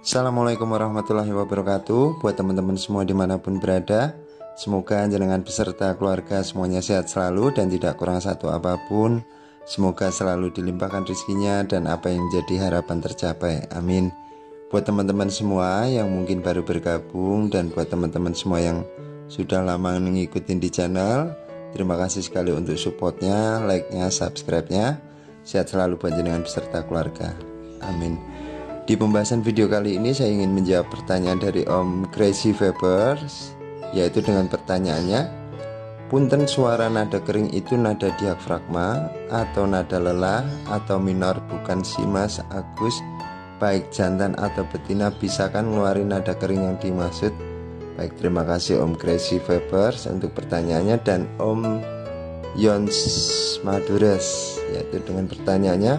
Assalamualaikum warahmatullahi wabarakatuh. Buat teman-teman semua dimanapun berada, semoga jenengan beserta keluarga semuanya sehat selalu dan tidak kurang satu apapun. Semoga selalu dilimpahkan rezekinya dan apa yang menjadi harapan tercapai, amin. Buat teman-teman semua yang mungkin baru bergabung dan buat teman-teman semua yang sudah lama ngikutin di channel, terima kasih sekali untuk supportnya, like-nya, subscribe-nya. Sehat selalu buat jenengan beserta keluarga, amin. Di pembahasan video kali ini saya ingin menjawab pertanyaan dari Om Crazy Vapers, yaitu dengan pertanyaannya, punten suara nada kering itu nada diafragma atau nada lelah atau minor? Bukan sih Mas Agus, baik jantan atau betina bisa kan ngeluarin nada kering yang dimaksud? Baik, terima kasih Om Crazy Vapers untuk pertanyaannya, dan Om Yons Madures, yaitu dengan pertanyaannya,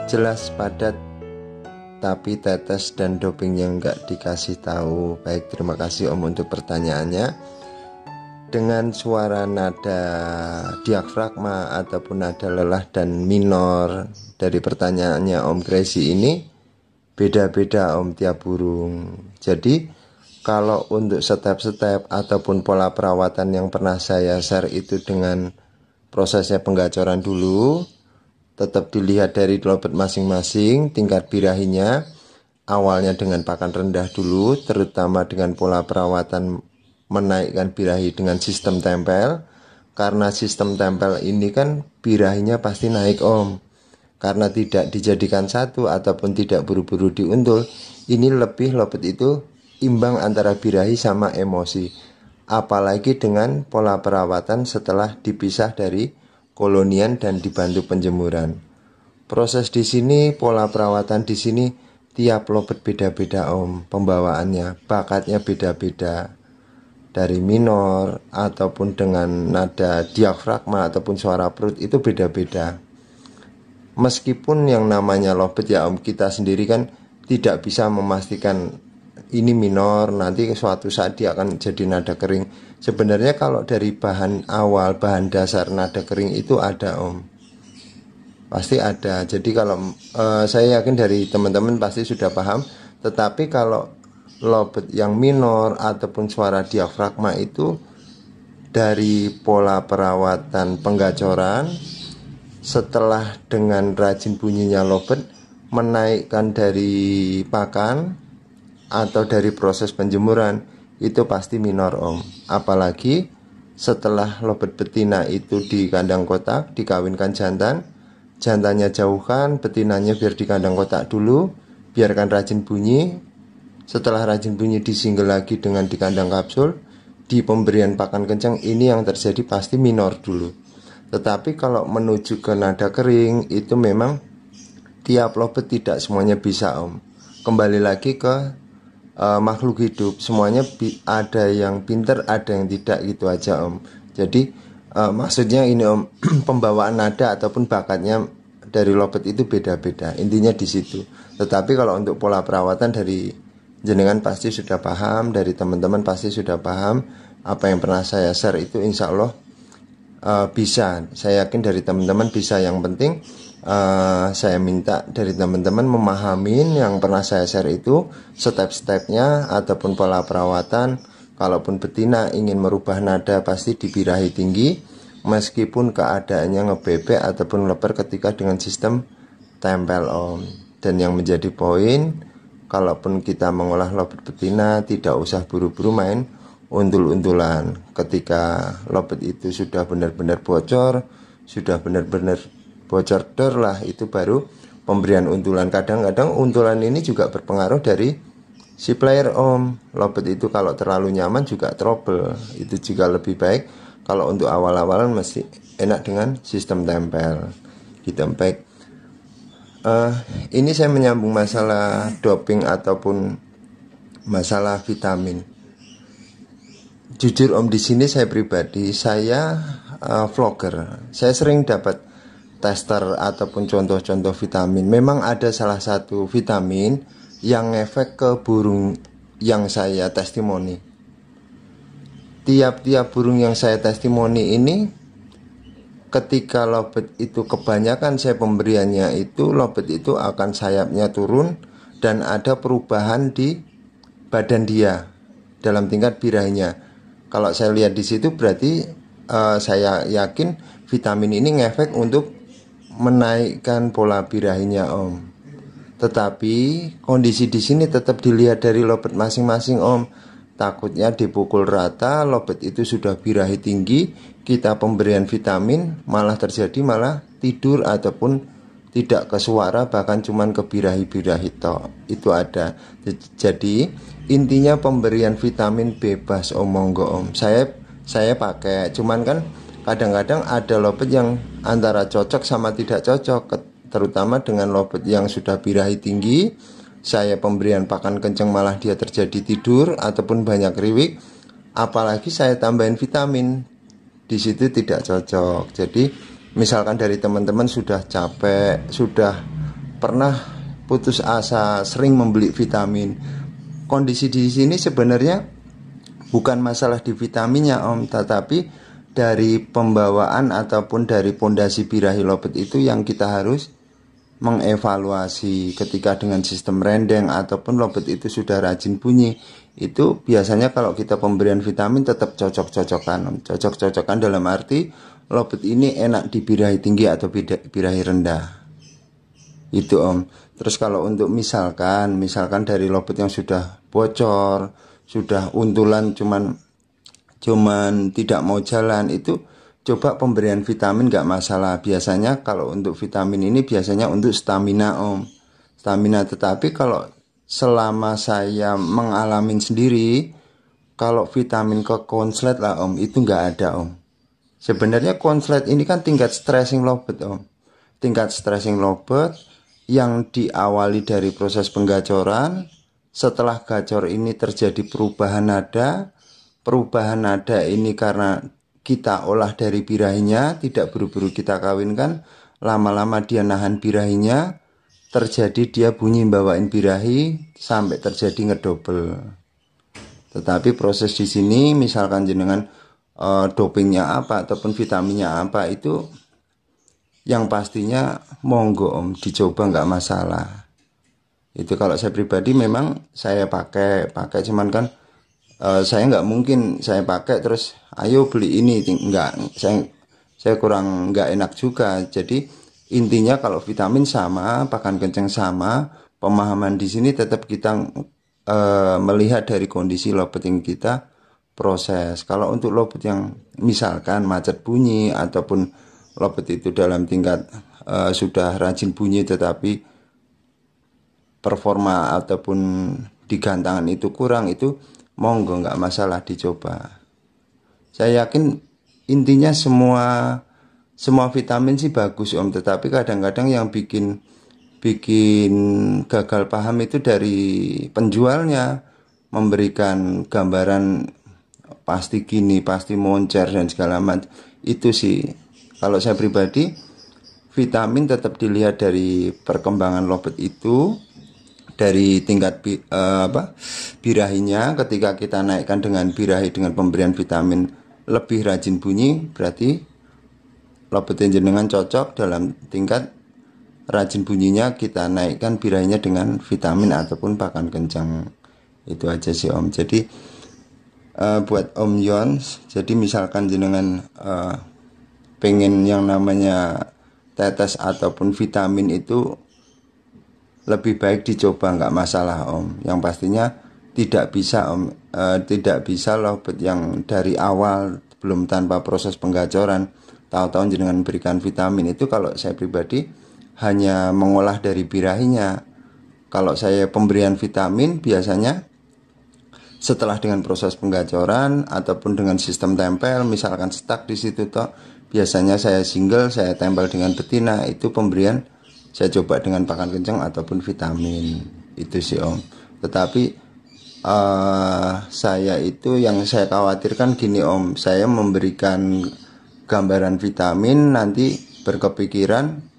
jelas padat tapi tetes dan dopingnya nggak dikasih tahu. Baik, terima kasih Om untuk pertanyaannya. Dengan suara nada diafragma ataupun nada lelah dan minor dari pertanyaannya Om Crazy ini beda-beda Om tiap burung. Jadi kalau untuk step-step ataupun pola perawatan yang pernah saya share itu dengan prosesnya penggacoran dulu, tetap dilihat dari lobet masing-masing, tingkat birahinya. Awalnya dengan pakan rendah dulu, terutama dengan pola perawatan menaikkan birahi dengan sistem tempel. Karena sistem tempel ini kan birahinya pasti naik Om. Karena tidak dijadikan satu ataupun tidak buru-buru diuntul, ini lebih lobet itu imbang antara birahi sama emosi. Apalagi dengan pola perawatan setelah dipisah dari kolonian dan dibantu penjemuran. Proses di sini, pola perawatan di sini tiap lobet beda-beda Om, pembawaannya, bakatnya beda-beda. Dari minor ataupun dengan nada diafragma ataupun suara perut itu beda-beda. Meskipun yang namanya lobet ya Om, kita sendiri kan tidak bisa memastikan ini minor, nanti suatu saat dia akan jadi nada kering. Sebenarnya kalau dari bahan awal, bahan dasar nada kering itu ada Om, pasti ada. Jadi kalau saya yakin dari teman-teman pasti sudah paham. Tetapi kalau lobet yang minor ataupun suara diafragma itu dari pola perawatan penggacoran, setelah dengan rajin bunyinya lobet menaikkan dari pakan atau dari proses penjemuran, itu pasti minor Om. Apalagi setelah lobet betina itu di kandang kotak, dikawinkan jantan, jantannya jauhkan, betinanya biar di kandang kotak dulu, biarkan rajin bunyi. Setelah rajin bunyi disinggel lagi dengan di kandang kapsul, di pemberian pakan kencang, ini yang terjadi pasti minor dulu. Tetapi kalau menuju ke nada kering itu memang tiap lobet tidak semuanya bisa Om. Kembali lagi ke makhluk hidup, semuanya ada yang pinter, ada yang tidak, gitu aja Om. Jadi maksudnya ini Om, pembawaan nada ataupun bakatnya dari lobet itu beda-beda, intinya di situ. Tetapi kalau untuk pola perawatan dari jenengan pasti sudah paham, dari teman-teman pasti sudah paham. Apa yang pernah saya share itu insya Allah bisa. Saya yakin dari teman-teman bisa. Yang penting saya minta dari teman-teman memahamin yang pernah saya share itu, step-stepnya ataupun pola perawatan. Kalaupun betina ingin merubah nada pasti dibirahi tinggi, meskipun keadaannya ngebebek ataupun leper ketika dengan sistem tempel Om. Dan yang menjadi poin, kalaupun kita mengolah lobet betina, tidak usah buru-buru main untul-untulan. Ketika lobet itu sudah benar-benar bocor, sudah benar-benar bocor dor lah, itu baru pemberian untulan. Kadang-kadang untulan ini juga berpengaruh dari si player Om. Lobet itu kalau terlalu nyaman juga trouble. Itu juga lebih baik kalau untuk awal-awalan mesti enak dengan sistem tempel gitu. Baik, ini saya menyambung masalah doping ataupun masalah vitamin. Jujur Om, di sini saya pribadi, saya vlogger, saya sering dapat tester ataupun contoh-contoh vitamin. Memang ada salah satu vitamin yang ngefek ke burung yang saya testimoni. Tiap-tiap burung yang saya testimoni ini, ketika lobet itu kebanyakan saya pemberiannya itu, lobet itu akan sayapnya turun dan ada perubahan di badan dia dalam tingkat birahinya. Kalau saya lihat di situ berarti saya yakin vitamin ini ngefek untuk menaikkan pola birahinya Om. Tetapi kondisi di sini tetap dilihat dari lobet masing-masing Om. Takutnya dipukul rata, lobet itu sudah birahi tinggi, kita pemberian vitamin malah terjadi malah tidur ataupun tidak ke suara, bahkan cuman ke birahi-birahi tok. Itu ada. Jadi intinya pemberian vitamin bebas Om, monggo Om. Saya pakai, cuman kan kadang-kadang ada lobet yang antara cocok sama tidak cocok, terutama dengan lobet yang sudah birahi tinggi. Saya pemberian pakan kenceng malah dia terjadi tidur ataupun banyak riwik, apalagi saya tambahin vitamin, di situ tidak cocok. Jadi misalkan dari teman-teman sudah capek, sudah pernah putus asa, sering membeli vitamin, kondisi di sini sebenarnya bukan masalah di vitaminnya Om, tetapi dari pembawaan ataupun dari pondasi birahi lobet itu yang kita harus mengevaluasi. Ketika dengan sistem rendeng ataupun lobet itu sudah rajin bunyi, itu biasanya kalau kita pemberian vitamin tetap cocok-cocokan. Cocok-cocokan dalam arti lobet ini enak di birahi tinggi atau birahi rendah. Itu Om. Terus kalau untuk misalkan dari lobet yang sudah bocor, sudah untulan cuman tidak mau jalan, itu coba pemberian vitamin gak masalah. Biasanya kalau untuk vitamin ini biasanya untuk stamina Om, stamina. Tetapi kalau selama saya mengalami sendiri, kalau vitamin ke konslet lah Om, itu gak ada Om. Sebenarnya konslet ini kan tingkat stressing lobet Om, tingkat stressing lobet yang diawali dari proses penggacoran. Setelah gacor ini terjadi perubahan nada. Perubahan nada ini karena kita olah dari birahinya, tidak buru-buru kita kawinkan, lama-lama dia nahan birahinya, terjadi dia bunyi bawain birahi sampai terjadi ngedobel. Tetapi proses di sini misalkan jenengan dopingnya apa ataupun vitaminnya apa, itu yang pastinya monggo Om, dicoba nggak masalah. Itu kalau saya pribadi memang saya pakai cuman kan saya nggak mungkin saya pakai terus ayo beli ini, nggak, saya kurang nggak enak juga. Jadi intinya kalau vitamin sama, pakan kenceng sama, pemahaman di sini tetap kita melihat dari kondisi lobet yang kita proses. Kalau untuk lobet yang misalkan macet bunyi ataupun lobet itu dalam tingkat sudah rajin bunyi tetapi performa ataupun di gantangan itu kurang, itu monggo nggak masalah dicoba. Saya yakin intinya semua vitamin sih bagus Om, tetapi kadang-kadang yang bikin gagal paham itu dari penjualnya, memberikan gambaran pasti gini, pasti moncer dan segala macam. Itu sih kalau saya pribadi, vitamin tetap dilihat dari perkembangan lobet itu, dari tingkat birahinya. Ketika kita naikkan dengan birahi dengan pemberian vitamin lebih rajin bunyi, berarti lobet jenengan cocok dalam tingkat rajin bunyinya, kita naikkan birahinya dengan vitamin ataupun pakan kencang. Itu aja sih Om. Jadi buat Om Yon, jadi misalkan jenengan pengen yang namanya tetes ataupun vitamin itu lebih baik dicoba, nggak masalah Om. Yang pastinya tidak bisa Om, tidak bisa lobet yang dari awal belum tanpa proses penggacoran tahu-tahu jenengan berikan vitamin. Itu kalau saya pribadi hanya mengolah dari birahinya. Kalau saya pemberian vitamin biasanya setelah dengan proses penggacoran ataupun dengan sistem tempel, misalkan stuck di situ toh, biasanya saya single, saya tempel dengan betina, itu pemberian saya coba dengan pakan kencang ataupun vitamin. Itu sih Om. Tetapi saya itu yang saya khawatirkan gini Om, saya memberikan gambaran vitamin nanti berkepikiran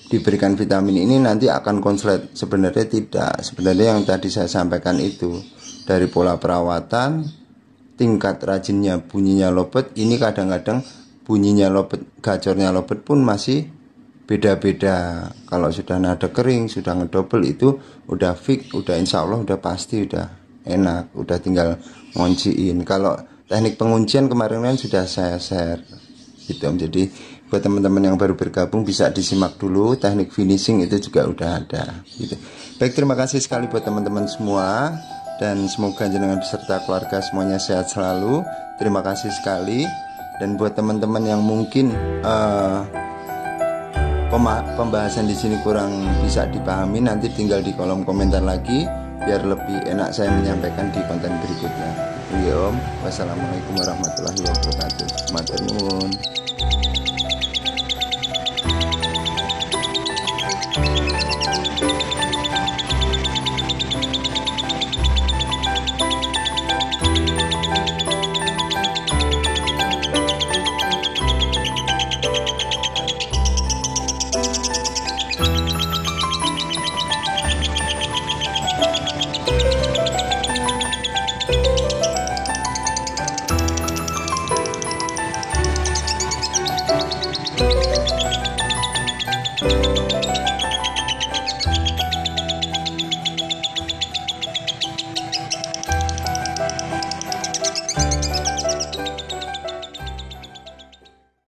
diberikan vitamin ini nanti akan konslet. Sebenarnya tidak. Sebenarnya yang tadi saya sampaikan itu, dari pola perawatan, tingkat rajinnya bunyinya lobet, ini kadang-kadang bunyinya lobet, gacornya lobet pun masih beda-beda. Kalau sudah nada kering, sudah ngedouble itu udah fix, udah insya Allah udah pasti, udah enak, udah tinggal ngonciin. Kalau teknik penguncian kemarin kan sudah saya share gitu. Jadi buat teman-teman yang baru bergabung bisa disimak dulu, teknik finishing itu juga udah ada gitu. Baik, terima kasih sekali buat teman-teman semua, dan semoga jenengan beserta keluarga semuanya sehat selalu. Terima kasih sekali. Dan buat teman-teman yang mungkin pembahasan di sini kurang bisa dipahami, nanti tinggal di kolom komentar lagi biar lebih enak saya menyampaikan di konten berikutnya. Wassalamualaikum warahmatullahi wabarakatuh. Matur nuwun.